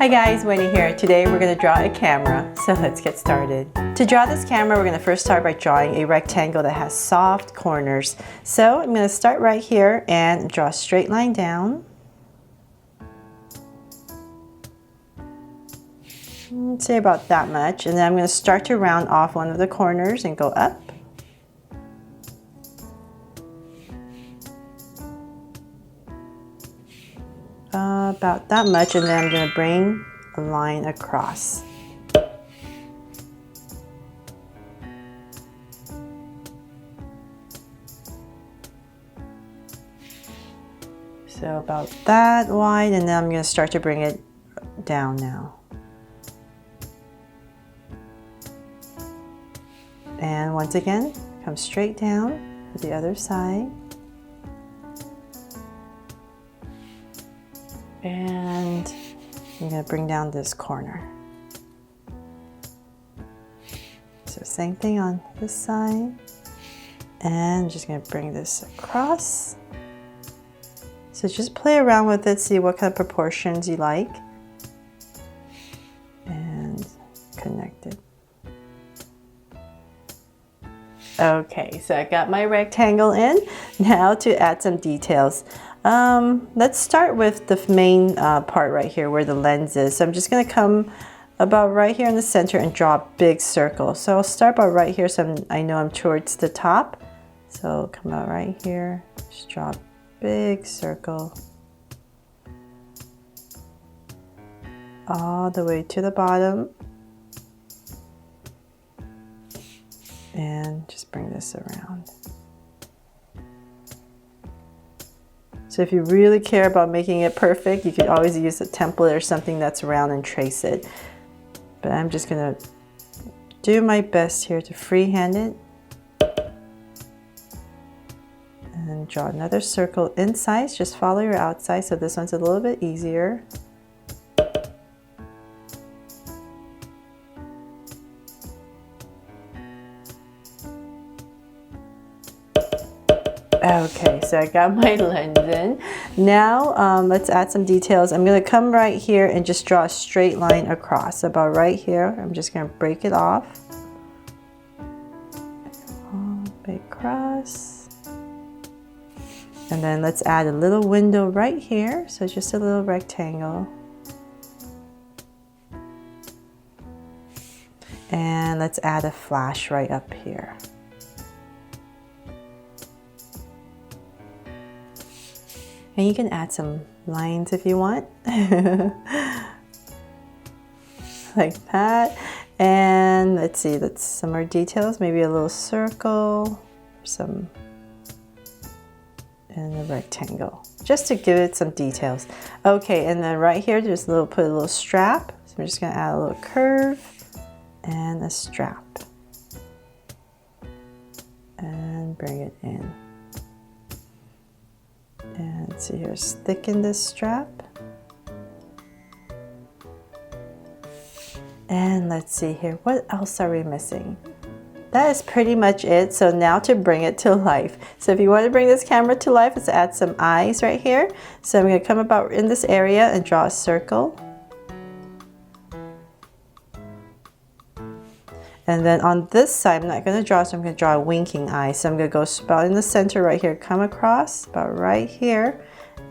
Hi guys, Winnie here. Today we're going to draw a camera, so let's get started. To draw this camera, we're going to first start by drawing a rectangle that has soft corners. So I'm going to start right here and draw a straight line down. Let's say about that much, and then I'm going to start to round off one of the corners and go up. About that much, and then I'm going to bring a line across. So about that wide, and then I'm going to start to bring it down now. And once again, come straight down to the other side. And I'm going to bring down this corner. So same thing on this side. And I'm just going to bring this across. So just play around with it, see what kind of proportions you like. And connect it. Okay, so I got my rectangle in. Now to add some details. Let's start with the main part right here where the lens is. So I'm just going to come about right here in the center and draw a big circle. So I'll start about right here so I know I'm towards the top. So come out right here, just draw a big circle all the way to the bottom. And just bring this around. So if you really care about making it perfect, you could always use a template or something that's round and trace it. But I'm just gonna do my best here to freehand it. And draw another circle inside, just follow your outside, so this one's a little bit easier. Okay, so I got my lens in. Now let's add some details. I'm going to come right here and just draw a straight line across. About right here, I'm just going to break it off. All the way across. And then let's add a little window right here. So just a little rectangle. And let's add a flash right up here. And you can add some lines if you want, like that. And let's see, that's some more details, maybe a little circle, and a rectangle, just to give it some details. Okay, and then right here, just put a little strap. So I'm just gonna add a little curve and a strap. And bring it in. And let's see here, thicken this strap. And let's see here, what else are we missing? That is pretty much it. So now to bring it to life. So if you want to bring this camera to life, let's add some eyes right here. So I'm going to come about in this area and draw a circle. And then on this side, I'm not going to draw, so I'm going to draw a winking eye. So I'm going to go about in the center right here, come across about right here,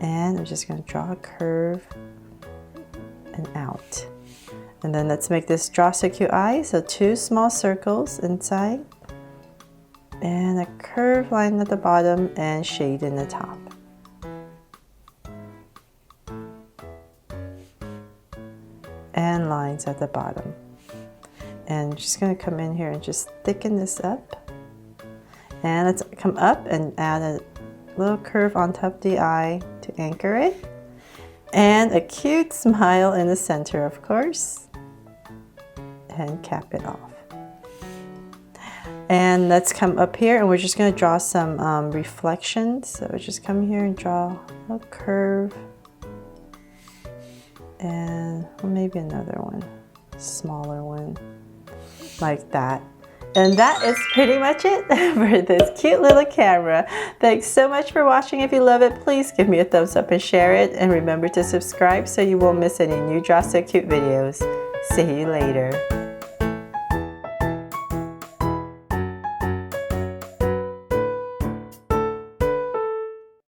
and I'm just going to draw a curve and out. And then let's make this draw so cute eye. So two small circles inside, and a curved line at the bottom and shade in the top. And lines at the bottom. And I'm just going to come in here and just thicken this up. And let's come up and add a little curve on top of the eye to anchor it. And a cute smile in the center, of course. And cap it off. And let's come up here and we're just going to draw some reflections. So we'll just come here and draw a curve. And maybe another one, smaller one. Like that. And that is pretty much it for this cute little camera. Thanks so much for watching. If you love it, please give me a thumbs up and share it. And remember to subscribe so you won't miss any new Draw So Cute videos. See you later.